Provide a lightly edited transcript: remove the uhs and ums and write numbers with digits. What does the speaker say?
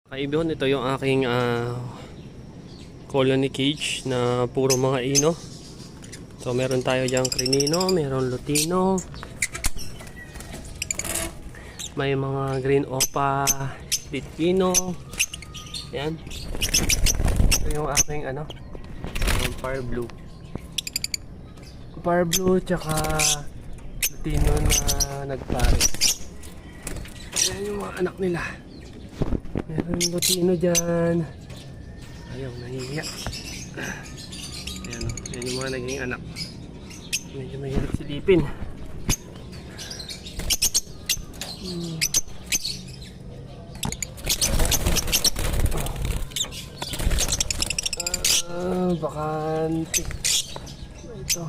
Kaibigan, ito yung aking colony cage na puro mga ino. So meron tayo diyang crinino, meron lutino, may mga green opa, split pino. Yan. Ito yung aking yung fire blue. Fire blue tsaka lutino na nagpare. Yan yung mga anak nila. Meron yung lutino dyan. Ayaw, nahihiya. Ayan, yan yung mga naging anak. Medyo mahirap silipin. Bakante. Ito.